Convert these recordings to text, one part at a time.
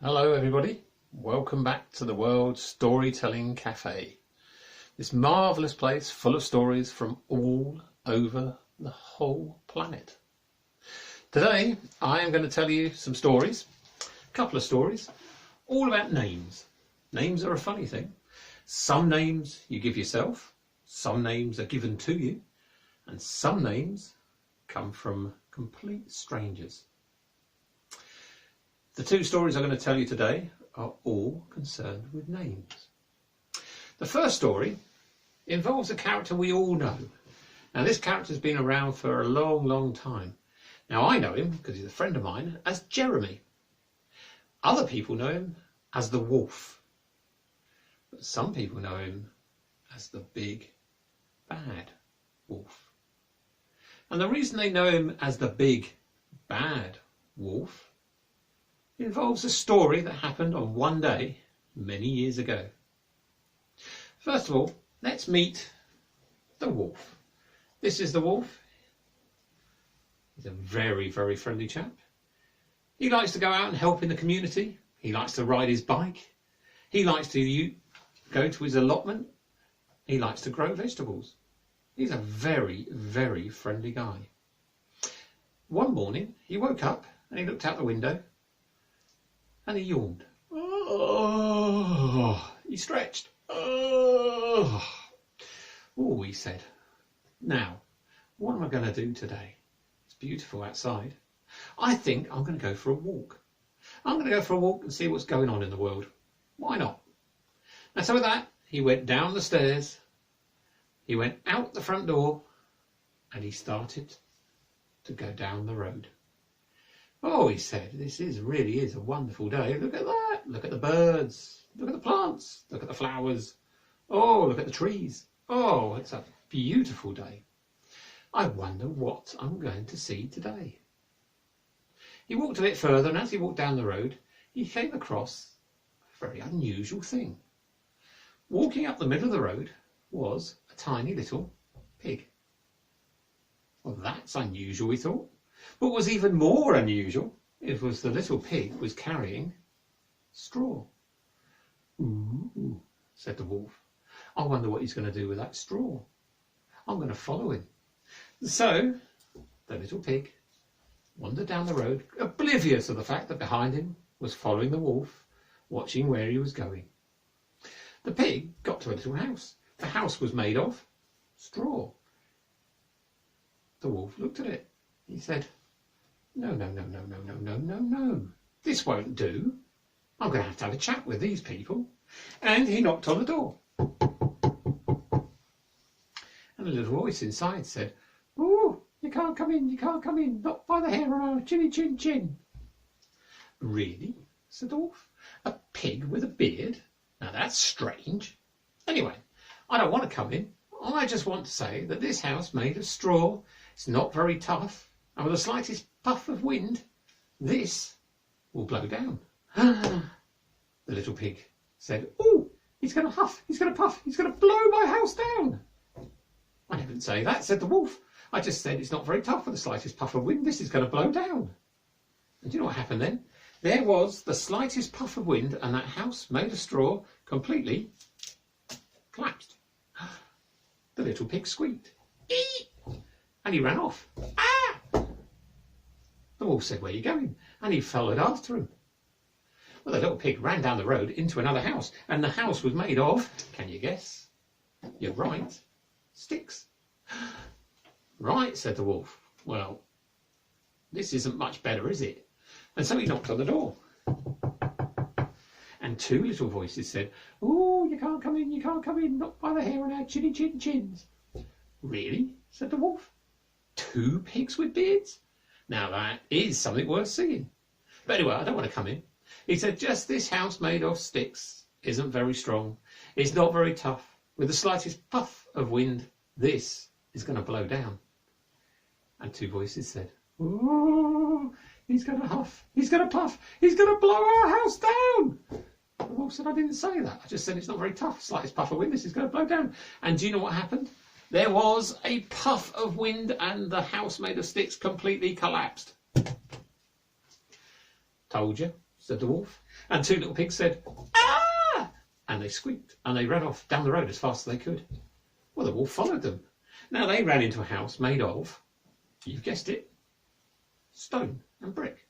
Hello everybody, welcome back to the World Storytelling Cafe. This marvellous place full of stories from all over the whole planet. Today I am going to tell you some stories, a couple of stories, all about names. Names are a funny thing. Some names you give yourself, some names are given to you, and some names come from complete strangers. The two stories I'm going to tell you today are all concerned with names. The first story involves a character we all know. Now this character has been around for a long time. Now I know him, because he's a friend of mine, as Jeremy. Other people know him as the Wolf. But some people know him as the Big Bad Wolf. And the reason they know him as the Big Bad Wolf involves a story that happened on one day many years ago. First of all, let's meet the Wolf. This is the Wolf. He's a very friendly chap. He likes to go out and help in the community. He likes to ride his bike. He likes to go to his allotment. He likes to grow vegetables. He's a very friendly guy. One morning he woke up and he looked out the window and he yawned. Oh, he stretched. Oh, he said, now, what am I going to do today? It's beautiful outside. I think I'm going to go for a walk. I'm going to go for a walk and see what's going on in the world. Why not? And so with that, he went down the stairs, he went out the front door, and he started to go down the road. Oh, he said, this really is a wonderful day. Look at that. Look at the birds. Look at the plants. Look at the flowers. Oh, look at the trees. Oh, it's a beautiful day. I wonder what I'm going to see today. He walked a bit further, and as he walked down the road, he came across a very unusual thing. Walking up the middle of the road was a tiny little pig. Well, that's unusual, he thought. But what was even more unusual, it was the little pig was carrying straw. Ooh, said the Wolf. I wonder what he's going to do with that straw. I'm going to follow him. So the little pig wandered down the road, oblivious of the fact that behind him was following the Wolf, watching where he was going. The pig got to a little house. The house was made of straw. The Wolf looked at it. He said, no. This won't do. I'm going to have a chat with these people. And he knocked on the door. And a little voice inside said, oh, you can't come in, not by the hair on our chinny chin chin. Really? Said the Wolf. A pig with a beard? Now that's strange. Anyway, I don't want to come in. I just want to say that this house made of straw, it's not very tough, and with the slightest puff of wind, this will blow down. The little pig said, oh, he's going to huff, he's going to puff, he's going to blow my house down. I didn't say that, said the Wolf. I just said it's not very tough. With the slightest puff of wind, this is going to blow down. And do you know what happened then? There was the slightest puff of wind, and that house made of straw completely collapsed. The little pig squeaked. Eee! And he ran off. Ah! The Wolf said, where are you going? And he followed after him. Well, the little pig ran down the road into another house, and the house was made of, can you guess? You're right, sticks. Right, said the Wolf. Well, this isn't much better, is it? And so he knocked on the door. And two little voices said, oh, you can't come in, not by the hair on our chinny chin chins. Really? Said the Wolf. Two pigs with beards? Now that is something worth seeing. But anyway, I don't want to come in. He said, just this house made of sticks isn't very strong. It's not very tough. With the slightest puff of wind, this is going to blow down. And two voices said, oh, he's going to huff, he's going to puff, he's going to blow our house down. The Wolf said, I didn't say that. I just said it's not very tough. Slightest puff of wind, this is going to blow down. And do you know what happened? There was a puff of wind and the house made of sticks completely collapsed. Told you, said the wolf. And two little pigs said, "Ah!" And they squeaked and they ran off down the road as fast as they could. Well, the wolf followed them. Now they ran into a house made of, you've guessed it, stone and brick.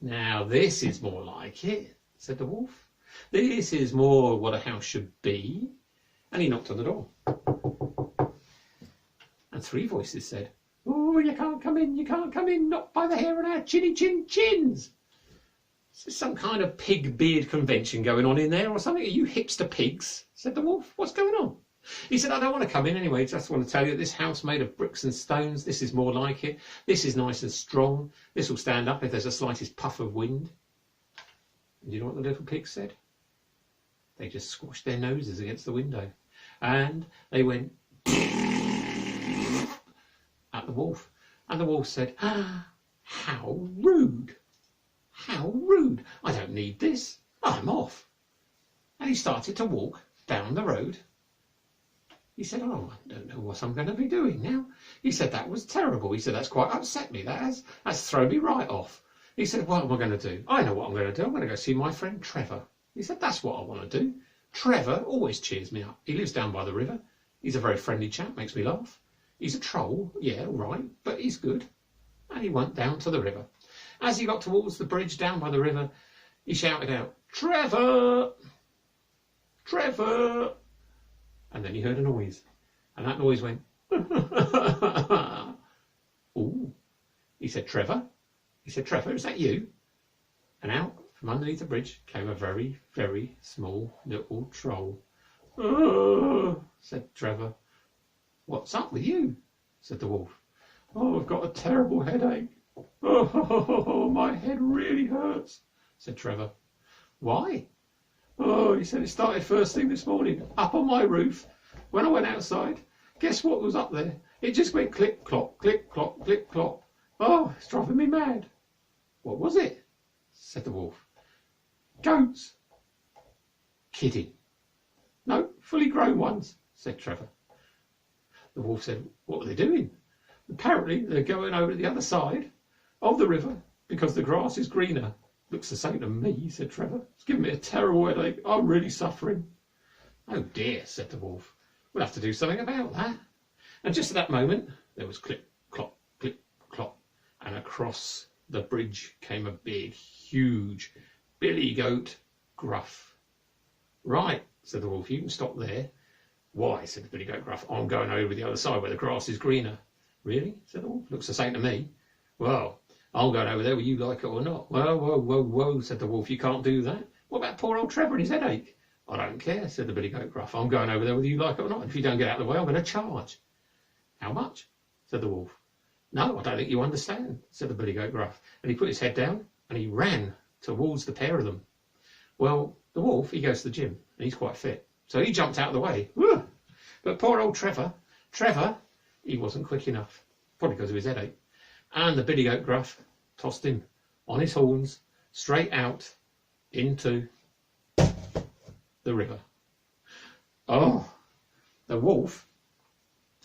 Now this is more like it, said the wolf. This is more what a house should be. And he knocked on the door. And three voices said, "Oh, you can't come in, not by the hair on our chinny chin chins." Is there some kind of pig beard convention going on in there or something? Are you hipster pigs? Said the wolf. What's going on? He said, "I don't want to come in anyway, just want to tell you this house made of bricks and stones, this is more like it. This is nice and strong. This will stand up if there's the slightest puff of wind." And you know what the little pigs said? They just squashed their noses against the window. And they went at the wolf. And the wolf said, "Ah, how rude. How rude. I don't need this. I'm off." And he started to walk down the road. He said, "Oh, I don't know what I'm going to be doing now." He said, "That was terrible." He said, "That's quite upset me. That's thrown me right off." He said, "What am I going to do? I know what I'm going to do. I'm going to go see my friend Trevor." He said, "That's what I want to do. Trevor always cheers me up. He lives down by the river. He's a very friendly chap, makes me laugh. He's a troll, yeah, all right, but he's good." And he went down to the river. As he got towards the bridge down by the river, he shouted out, "Trevor! Trevor!" And then he heard a noise. And that noise went, "Ooh." He said, "Trevor?" He said, "Trevor, is that you?" And out from underneath the bridge came a very, very small little troll. "Oh," said Trevor. "What's up with you?" said the wolf. "Oh, I've got a terrible headache. Oh, my head really hurts," said Trevor. "Why?" "Oh," he said, "it started first thing this morning, up on my roof. When I went outside, guess what was up there? It just went click, clop, click, clop, click, clop. Oh, it's driving me mad." "What was it?" said the wolf. "Goats." "Kidding." "No, fully grown ones," said Trevor. The wolf said, "What were they doing?" "Apparently they're going over to the other side of the river because the grass is greener." "Looks the same to me," said Trevor. "It's giving me a terrible headache. I'm really suffering." "Oh dear," said the wolf. "We'll have to do something about that." And just at that moment there was click, clop, click, clop, and across the bridge came a big, huge billy goat Gruff. "Right," said the wolf, "you can stop there." "Why?" said the billy goat Gruff. "I'm going over the other side where the grass is greener." "Really?" said the wolf. "Looks the same to me." "Well, I'm going over there whether you like it or not." "Whoa, whoa, whoa, whoa," said the wolf. "You can't do that. What about poor old Trevor and his headache?" "I don't care," said the billy goat Gruff. "I'm going over there whether you like it or not. And if you don't get out of the way, I'm going to charge." "How much?" said the wolf. "No, I don't think you understand," said the billy goat Gruff. And he put his head down and he ran towards the pair of them. Well, the wolf, he goes to the gym and he's quite fit. So he jumped out of the way. Woo! But poor old Trevor, he wasn't quick enough, probably because of his headache. And the billy goat Gruff tossed him on his horns straight out into the river. Oh, the wolf,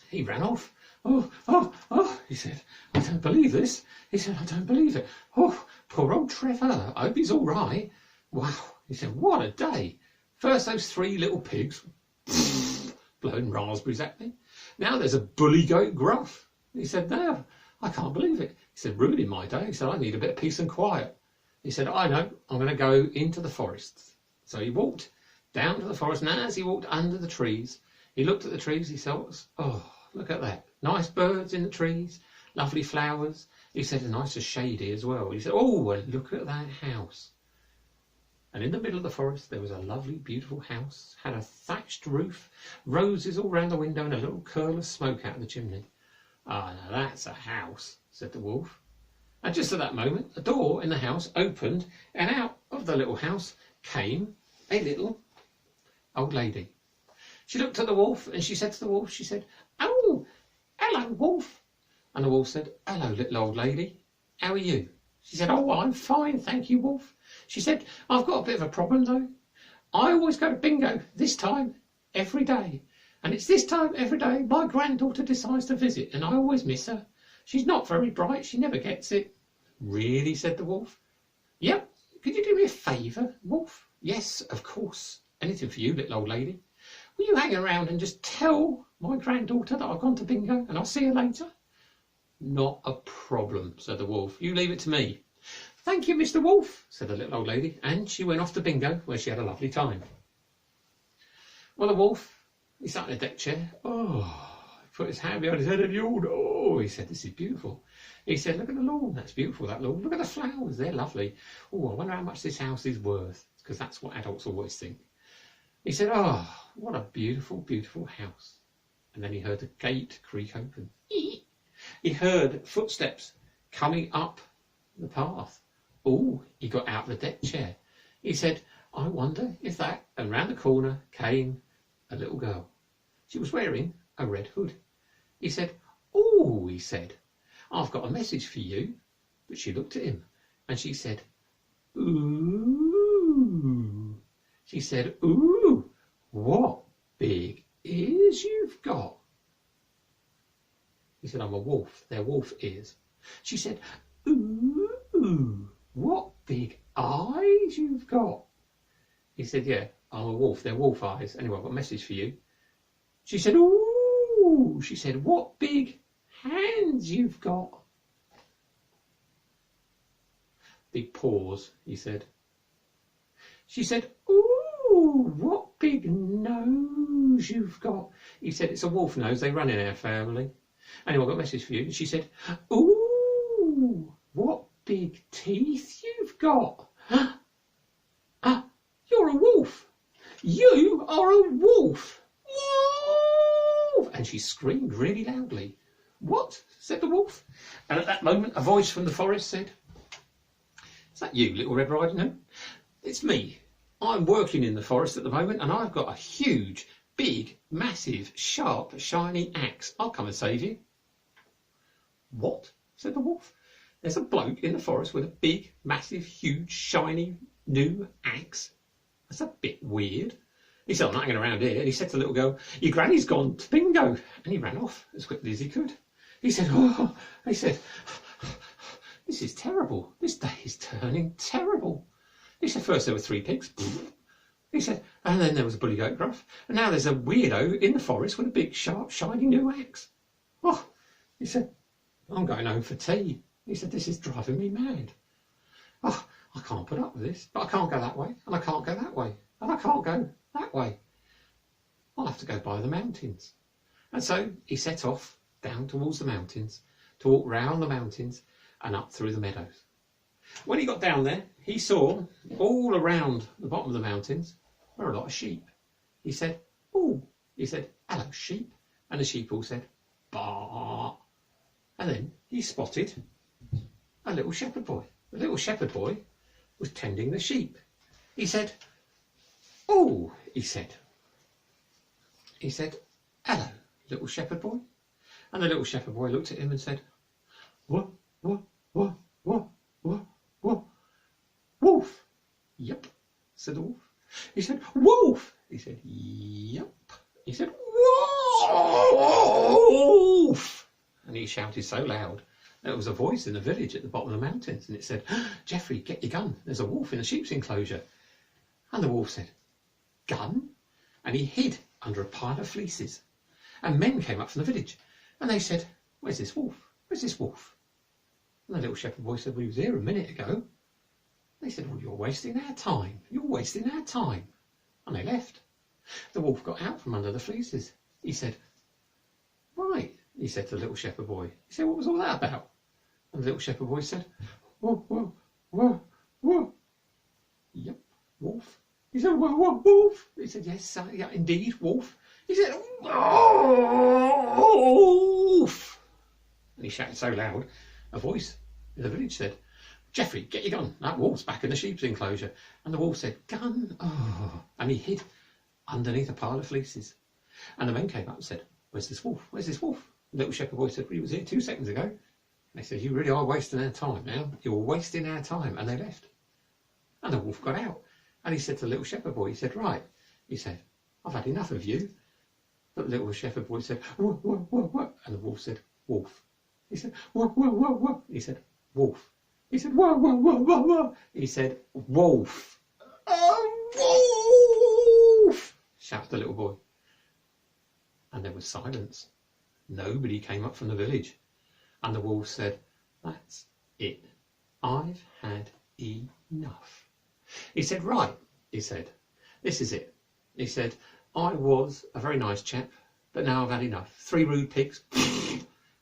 he ran off. Oh, he said, "I don't believe this." He said, "I don't believe it. Oh, poor old Trevor. I hope he's all right." Wow, he said, "What a day. First those three little pigs blowing raspberries at me. Now there's a bully goat Gruff." He said, "No, I can't believe it." He said, "Ruining my day." He said, "I need a bit of peace and quiet." He said, "I know, I'm going to go into the forest." So he walked down to the forest, and as he walked under the trees, he looked at the trees. He thought, "Oh, look at that. Nice birds in the trees, lovely flowers." He said, "Nice and shady as well." He said, "Oh, well, look at that house." And in the middle of the forest there was a lovely, beautiful house, had a thatched roof, roses all round the window, and a little curl of smoke out of the chimney. "Ah, now that's a house," said the wolf. And just at that moment, a door in the house opened, and out of the little house came a little old lady. She looked at the wolf, and she said to the wolf, she said, "Oh, hello, wolf." And the wolf said, "Hello, little old lady. How are you?" She said, "Oh, I'm fine, thank you, wolf." She said, "I've got a bit of a problem, though. I always go to bingo this time every day. And it's this time every day my granddaughter decides to visit, and I always miss her. She's not very bright, she never gets it." "Really?" said the wolf. "Yep, could you do me a favour, Wolf? Yes, of course. Anything for you, little old lady. Will you hang around and just tell my granddaughter that I've gone to bingo and I'll see her later? Not a problem, said the wolf. You leave it to me. Thank you, Mr. Wolf, said the little old lady, and she went off to bingo, where she had a lovely time. Well, the wolf, he sat in a deck chair. Oh, he put his hand behind his head and yawned. Oh, he said, this is beautiful. He said, look at the lawn, that's beautiful, that lawn. Look at the flowers, they're lovely. Oh, I wonder how much this house is worth, because that's what adults always think. He said, oh, what a beautiful, beautiful house. And then he heard the gate creak open. He heard footsteps coming up the path. Oh, he got out of the deck chair. He said, I wonder if that, and round the corner came a little girl. She was wearing a red hood. He said, oh, he said, I've got a message for you. But she looked at him and she said, ooh. She said, ooh, what big ears you've got. He said, I'm a wolf. They're wolf ears. She said, ooh, what big eyes you've got. He said, yeah, I'm a wolf. They're wolf eyes. Anyway, I've got a message for you. She said, ooh. She said, what big hands you've got. Big paws, he said. She said, ooh, what big nose you've got. He said, it's a wolf nose. They run in our family. Anyway, I've got a message for you. She said, ooh, what big teeth you've got. You're a wolf. You are a wolf. Wolf. And she screamed really loudly. What? Said the wolf. And at that moment, a voice from the forest said, is that you, Little Red Riding Hood? It's me. I'm working in the forest at the moment and I've got a huge, big, massive, sharp, shiny axe. I'll come and save you. What? Said the wolf. There's a bloke in the forest with a big, massive, huge, shiny, new axe. That's a bit weird. He said, I'm not hanging around here. And he said to the little girl, your granny's gone to bingo. And he ran off as quickly as he could. He said, oh, he said, this is terrible. This day is turning terrible. He said, first there were 3 pigs. He said, and then there was a bully goat gruff. And now there's a weirdo in the forest with a big, sharp, shiny new axe. Oh, he said, I'm going home for tea. He said, this is driving me mad. Oh, I can't put up with this, but I can't go that way, and I can't go that way, and I can't go that way. I'll have to go by the mountains. And so he set off down towards the mountains, to walk round the mountains and up through the meadows. When he got down there, he saw all around the bottom of the mountains were a lot of sheep. He said, oh, he said, hello, sheep. And the sheep all said, baa. And then he spotted a little shepherd boy. The little shepherd boy was tending the sheep. He said, oh, he said, hello, little shepherd boy. And the little shepherd boy looked at him and said, what, wolf? Yep, said the wolf. He said, wolf. He said, yep. He said, wolf. And he shouted so loud, there was a voice in the village at the bottom of the mountains, and it said, Geoffrey, get your gun. There's a wolf in the sheep's enclosure. And the wolf said, gun? And he hid under a pile of fleeces. And men came up from the village, and they said, where's this wolf? Where's this wolf? And the little shepherd boy said, well, he was here a minute ago. They said, well, you're wasting our time. You're wasting our time. And they left. The wolf got out from under the fleeces. He said, right, he said to the little shepherd boy. He said, what was all that about? And the little shepherd boy said, whoa. Yep, wolf. He said, wolf. He said, yes, yeah, indeed, wolf. He said, wolf. And he shouted so loud, a voice in the village said, Geoffrey, get your gun. That wolf's back in the sheep's enclosure. And the wolf said, gun. Oh. And he hid underneath a pile of fleeces. And the men came up and said, where's this wolf? Where's this wolf? The little shepherd boy said, well, he was here 2 seconds ago. And they said, you really are wasting our time now. You're wasting our time. And they left. And the wolf got out. And he said to the little shepherd boy, he said, right. He said, I've had enough of you. But the little shepherd boy said, what? And the wolf said, wolf. He said, what? He said, wolf. He said, whoa, whoa, whoa, whoa, whoa. He said, wolf. A wolf, shouted the little boy. And there was silence. Nobody came up from the village. And the wolf said, that's it. I've had enough. He said, right, he said, this is it. He said, I was a very nice chap, but now I've had enough. 3 rude pigs.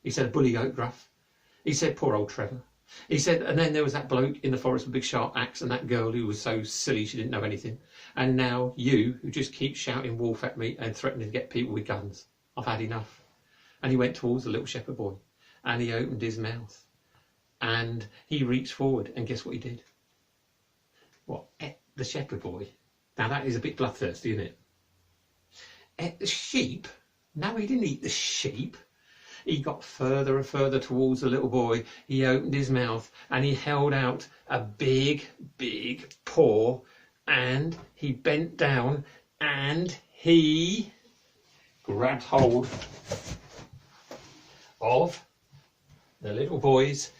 He said, a bully goat gruff. He said, poor old Trevor. He said, and then there was that bloke in the forest with a big sharp axe, and that girl who was so silly she didn't know anything. And now you, who just keep shouting wolf at me and threatening to get people with guns. I've had enough. And he went towards the little shepherd boy, and he opened his mouth, and he reached forward, and guess what he did? What? Ate the shepherd boy. Now that is a bit bloodthirsty, isn't it? Ate the sheep? No, he didn't eat the sheep. He got further and further towards the little boy. He opened his mouth and he held out a big, big paw, and he bent down and he grabbed hold of the little boy's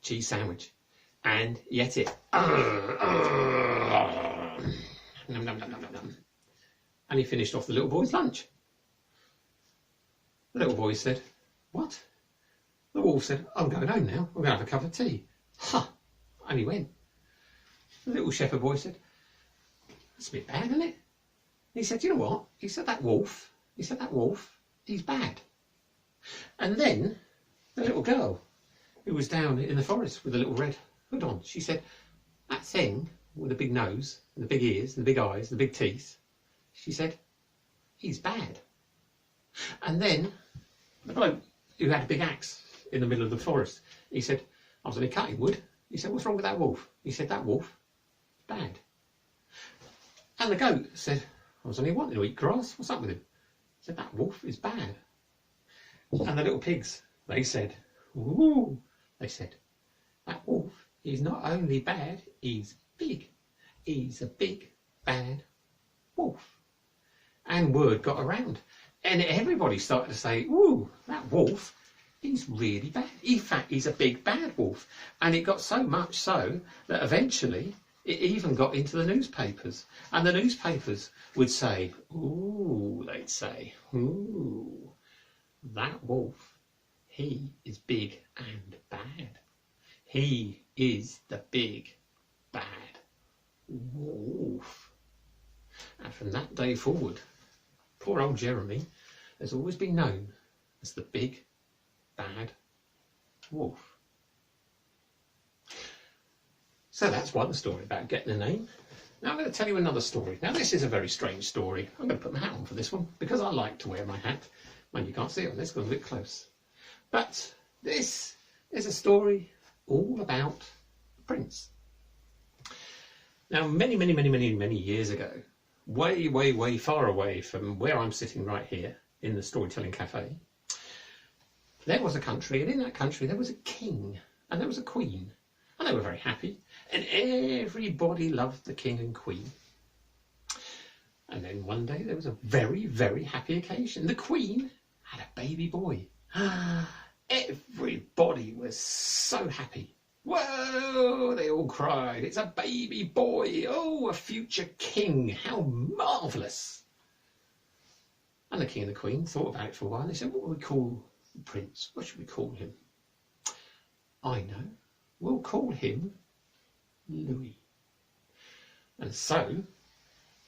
cheese sandwich and he ate it. Nom, nom, nom, nom, nom. And he finished off the little boy's lunch. The little boy said, what? The wolf said, I'm going home now. I'm going to have a cup of tea. Ha! And he went. The little shepherd boy said, that's a bit bad, isn't it? He said, you know what? He said, that wolf, he's bad. And then the little girl who was down in the forest with the little red hood on, she said, that thing with the big nose and the big ears and the big eyes and the big teeth, she said, he's bad. And then the bloke who had a big axe in the middle of the forest, he said, I was only cutting wood. He said, what's wrong with that wolf? He said, that wolf is bad. And the goat said, I was only wanting to eat grass. What's up with him? He said, that wolf is bad. And the little pigs, they said, ooh, they said, that wolf is not only bad, he's big. He's a big, bad wolf. And word got around. And everybody started to say, ooh, that wolf, he's really bad. In fact, he's a big bad wolf. And it got so much so that eventually it even got into the newspapers. And the newspapers would say, ooh, they'd say, ooh, that wolf, he is big and bad. He is the big bad wolf. And from that day forward, poor old Jeremy has always been known as the big bad wolf. So that's one story about getting a name. Now I'm going to tell you another story. Now this is a very strange story. I'm going to put my hat on for this one because I like to wear my hat. Well, you can't see it on this because I'm a bit close. But this is a story all about the prince. Now many years ago, way far away from where I'm sitting right here in the Storytelling Cafe, there was a country, and in that country there was a king and there was a queen, and they were very happy, and everybody loved the king and queen. And then one day there was a very happy occasion. The queen had a baby boy. Everybody was so happy. Whoa, they all cried, it's a baby boy, oh, a future king, how marvellous. And the king and the queen thought about it for a while, and they said, what will we call the prince? What should we call him? I know, we'll call him Louis. And so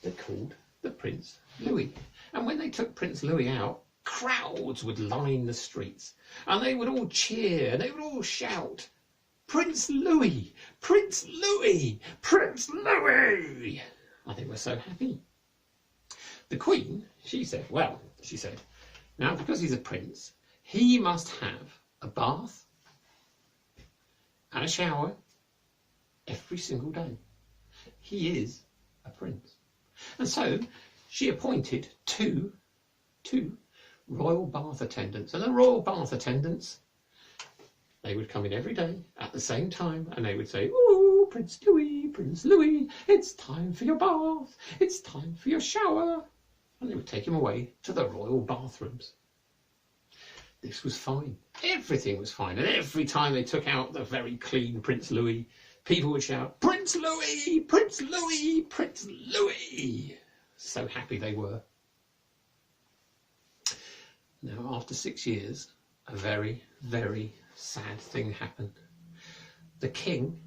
they called the Prince Louis. And when they took Prince Louis out, crowds would line the streets, and they would all cheer, and they would all shout, Prince Louis! Prince Louis! Prince Louis! And they were so happy. The Queen, she said, now because he's a prince, he must have a bath and a shower every single day. He is a prince. And so she appointed two royal bath attendants. And the royal bath attendants, they would come in every day at the same time, and they would say, ooh, Prince Louis, it's time for your bath, it's time for your shower. And they would take him away to the royal bathrooms. this was fine. Everything was fine. And every time they took out the very clean Prince Louis, people would shout, Prince Louis, Prince Louis, Prince Louis. So happy they were. Now, after 6 years, a very, very sad thing happened. The king,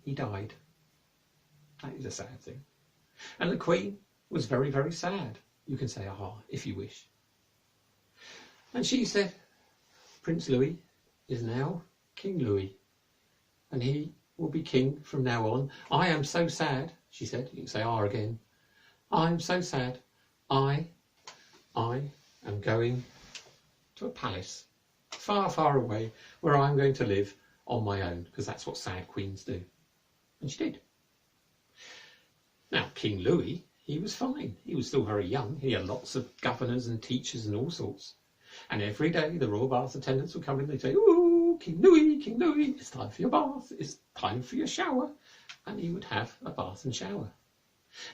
he died. That is a sad thing. And the queen was very, very sad. You can say, ah, if you wish. And she said, Prince Louis is now King Louis, and he will be king from now on. I am so sad, she said. You can say ah again. I am so sad. I am going to a palace far, far away where I'm going to live on my own, because that's what sad queens do. And she did. Now, King Louis, he was fine. He was still very young. He had lots of governors and teachers and all sorts. And every day the royal bath attendants would come in and they'd say, ooh, King Louis, it's time for your bath, it's time for your shower. And he would have a bath and shower.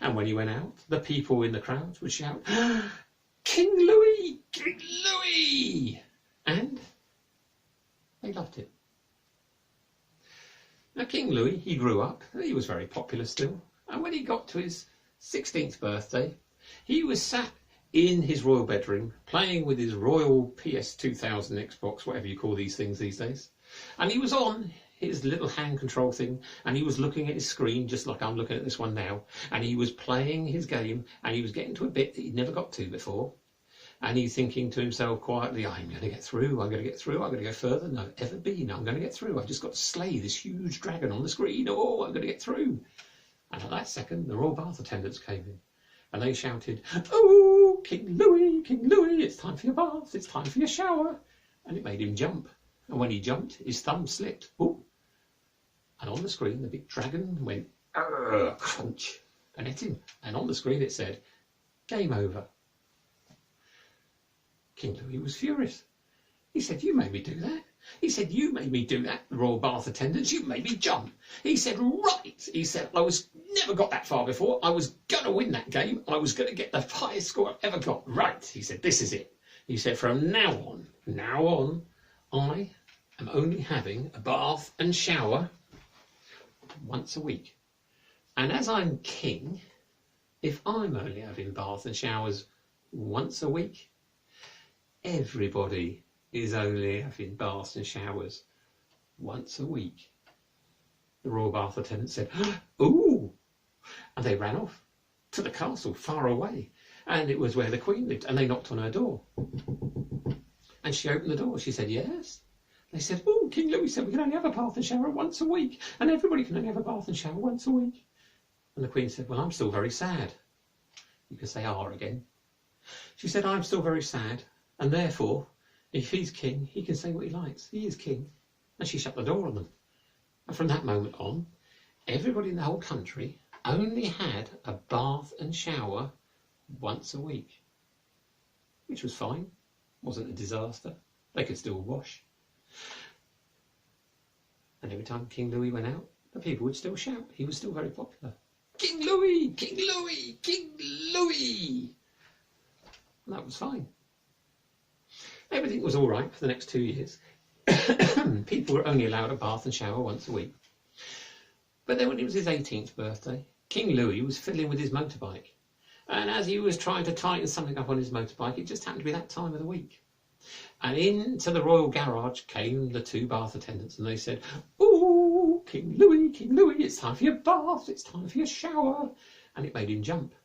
And when he went out, the people in the crowds would shout, King Louis, King Louis! And they loved him. Now, King Louis, he grew up, he was very popular still. And when he got to his 16th birthday, he was sat in his royal bedroom playing with his royal PS2000 Xbox, whatever you call these things these days. And he was on his little hand control thing, and he was looking at his screen just like I'm looking at this one now, and he was playing his game, and he was getting to a bit that he'd never got to before. And he's thinking to himself quietly, I'm going to get through, I'm going to get through, I'm going to go further than I've ever been, I'm going to get through, I've just got to slay this huge dragon on the screen, oh, I'm going to get through. And at that second, the royal bath attendants came in, and they shouted, oh, King Louis, it's time for your bath, it's time for your shower. And it made him jump. And when he jumped, his thumb slipped. Ooh. And on the screen, the big dragon went, crunch, and hit him. And on the screen it said, game over. King Louis was furious. He said, you made me do that. He said, you made me do that, the royal bath attendants, you made me jump. He said, right. He said, I was never got that far before. I was going to win that game. I was going to get the highest score I've ever got. Right. He said, this is it. He said, from now on, I am only having a bath and shower once a week. And as I'm king, if I'm only having bath and showers once a week, everybody is only having baths and showers once a week. The royal bath attendant said, ooh, and they ran off to the castle far away, and it was where the queen lived, and they knocked on her door. And she opened the door. She said, yes. They said, oh, King Louis said we can only have a bath and shower once a week, and everybody can only have a bath and shower once a week. And the queen said, well, I'm still very sad. You can say are again. She said, I'm still very sad, and therefore, if he's king, he can say what he likes. He is king. And she shut the door on them. And from that moment on, everybody in the whole country only had a bath and shower once a week. Which was fine. Wasn't a disaster. They could still wash. And every time King Louis went out, the people would still shout. He was still very popular. King Louis! King Louis! King Louis! And that was fine. Everything was all right for the next 2 years. People were only allowed a bath and shower once a week. But then when it was his 18th birthday, King Louis was fiddling with his motorbike. And as he was trying to tighten something up on his motorbike, it just happened to be that time of the week. And into the royal garage came the two bath attendants, and they said, ooh, King Louis, it's time for your bath, it's time for your shower. And it made him jump.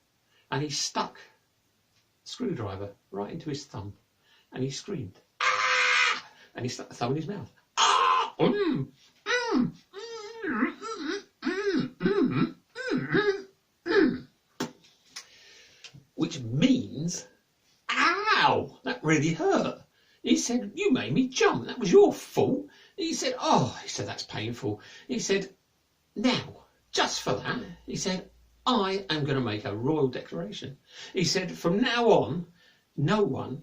And he stuck a screwdriver right into his thumb. And he screamed, ah! And he stuck the thumb in his mouth. Ah! Which means, ow, that really hurt. He said, you made me jump. That was your fault. He said, oh, that's painful. He said, now, just for that, he said, I am going to make a royal declaration. He said, from now on, no one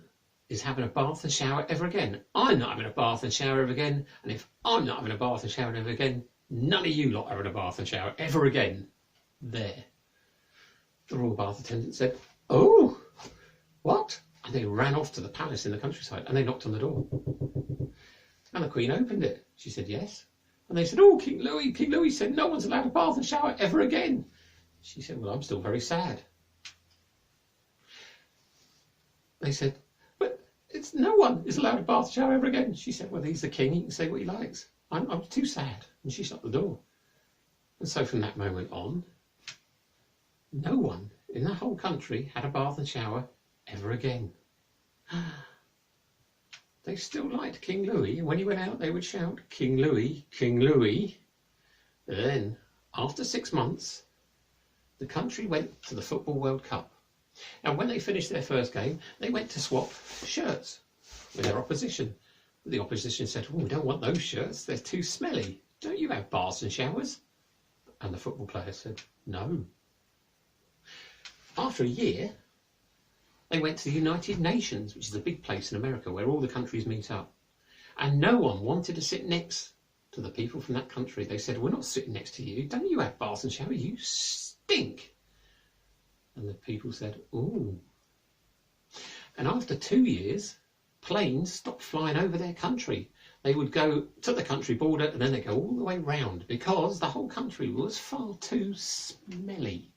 is having a bath and shower ever again. I'm not having a bath and shower ever again. And if I'm not having a bath and shower ever again, none of you lot are having a bath and shower ever again. There. The royal bath attendant said, oh, what? And they ran off to the palace in the countryside and they knocked on the door. And the Queen opened it. She said, yes. And they said, oh, King Louis said no one's allowed to bath and shower ever again. She said, well, I'm still very sad. They said, but no one is allowed to bath and shower ever again. She said, well, he's the king, he can say what he likes. I'm too sad. And she shut the door. And so from that moment on, no one in the whole country had a bath and shower ever again. They still liked King Louis, and when he went out they would shout, King Louis, King Louis. Then, after 6 months, the country went to the Football World Cup. And when they finished their first game, they went to swap shirts with their opposition. But the opposition said, oh, we don't want those shirts, they're too smelly. Don't you have baths and showers? And the football players said, no. After a year, they went to the United Nations, which is a big place in America where all the countries meet up. And no one wanted to sit next to the people from that country. They said, we're not sitting next to you. Don't you have baths and showers? You stink. And the people said, ooh. And after 2 years, planes stopped flying over their country. They would go to the country border and then they'd go all the way round because the whole country was far too smelly.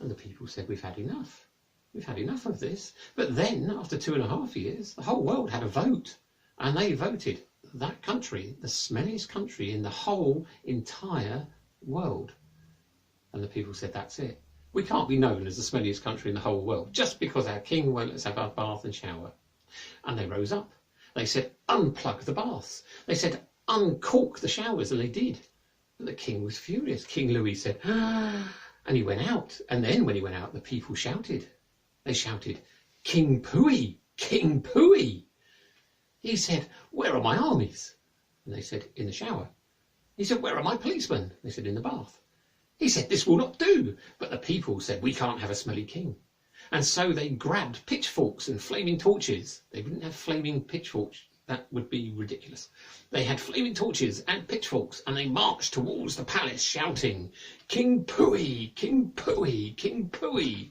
And the people said, we've had enough. We've had enough of this. But then, after 2.5 years, the whole world had a vote. And they voted that country, the smelliest country in the whole entire world. And the people said, that's it. We can't be known as the smelliest country in the whole world just because our king won't let us have our bath and shower. And they rose up. They said, unplug the baths. They said, uncork the showers. And they did. But the king was furious. King Louis said, ah. And he went out. And then when he went out, the people shouted. They shouted, King Pooey, King Pooey. He said, where are my armies? And they said, in the shower. He said, where are my policemen? They said, in the bath. He said, this will not do. But the people said, we can't have a smelly king. And so they grabbed pitchforks and flaming torches. They didn't have flaming pitchforks. That would be ridiculous. They had flaming torches and pitchforks, and they marched towards the palace shouting, King Pooey, King Pooey, King Pooey.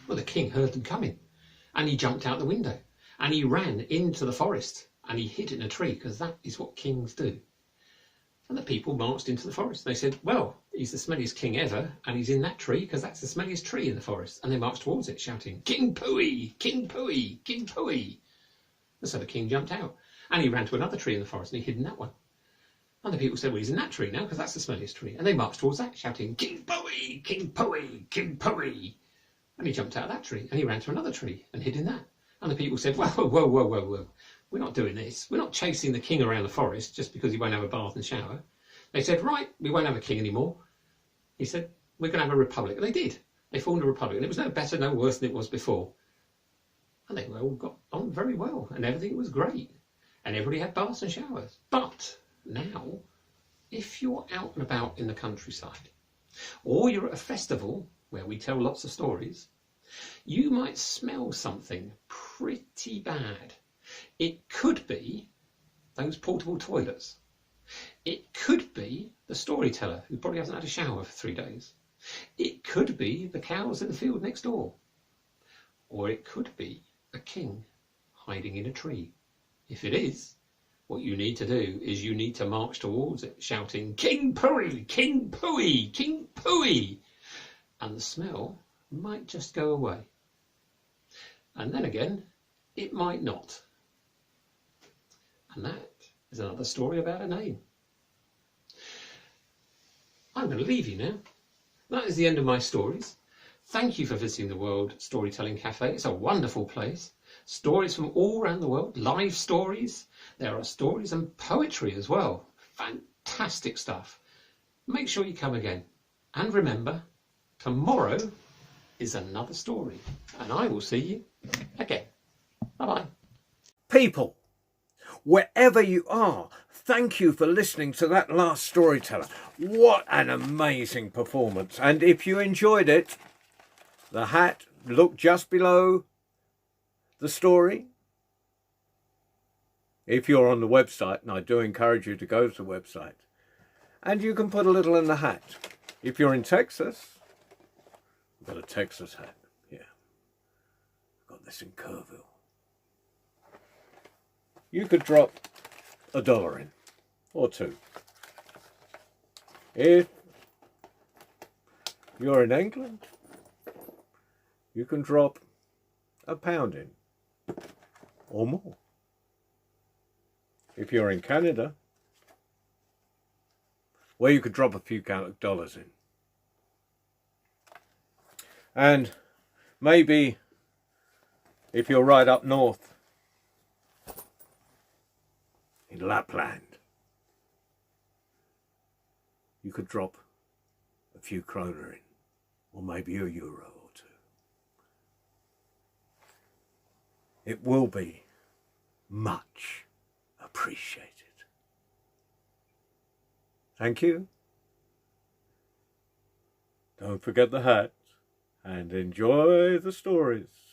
Well, the king heard them coming, and he jumped out the window, and he ran into the forest, and he hid in a tree, because that is what kings do. And the people marched into the forest. They said, well, he's the smelliest king ever, and he's in that tree, because that's the smelliest tree in the forest. And they marched towards it, shouting, King Pooey, King Pooey, King Pooey. And so the king jumped out, and he ran to another tree in the forest, and he hid in that one. And the people said, well, he's in that tree now, because that's the smelliest tree. And they marched towards that, shouting, King Pooey, King Pooey, King Pooey. And he jumped out of that tree, and he ran to another tree, and hid in that. And the people said, whoa, whoa, whoa, whoa, whoa. We're not doing this. We're not chasing the king around the forest just because he won't have a bath and shower. They said, right, we won't have a king anymore. He said, we're going to have a republic. And they did. They formed a republic, and it was no better, no worse than it was before. And they all got on very well, and everything was great. And everybody had baths and showers. But now, if you're out and about in the countryside, or you're at a festival where we tell lots of stories, you might smell something pretty bad. It could be those portable toilets. It could be the storyteller who probably hasn't had a shower for 3 days. It could be the cows in the field next door. Or it could be a king hiding in a tree. If it is, what you need to do is you need to march towards it, shouting, King Pooey, King Pooey, King Pooey. And the smell might just go away. And then again, it might not. And that is another story about a name. I'm going to leave you now. That is the end of my stories. Thank you for visiting the World Storytelling Cafe. It's a wonderful place. Stories from all around the world, live stories. There are stories and poetry as well. Fantastic stuff. Make sure you come again. And remember, tomorrow is another story. And I will see you again. Bye-bye. People, wherever you are, thank you for listening to that last storyteller. What an amazing performance. And if you enjoyed it, the hat, look just below the story. If you're on the website, and I do encourage you to go to the website, and you can put a little in the hat. If you're in Texas, Got a Texas hat. Yeah. Got this in Kerrville. You could drop $1 in, or $2. If you're in England, you can drop £1 in, or more. If you're in Canada, well, you could drop a few dollars in. And maybe if you're right up north in Lapland, you could drop a few kroner in, or maybe €1 or 2. It will be much appreciated. Thank you. Don't forget the hat and enjoy the stories.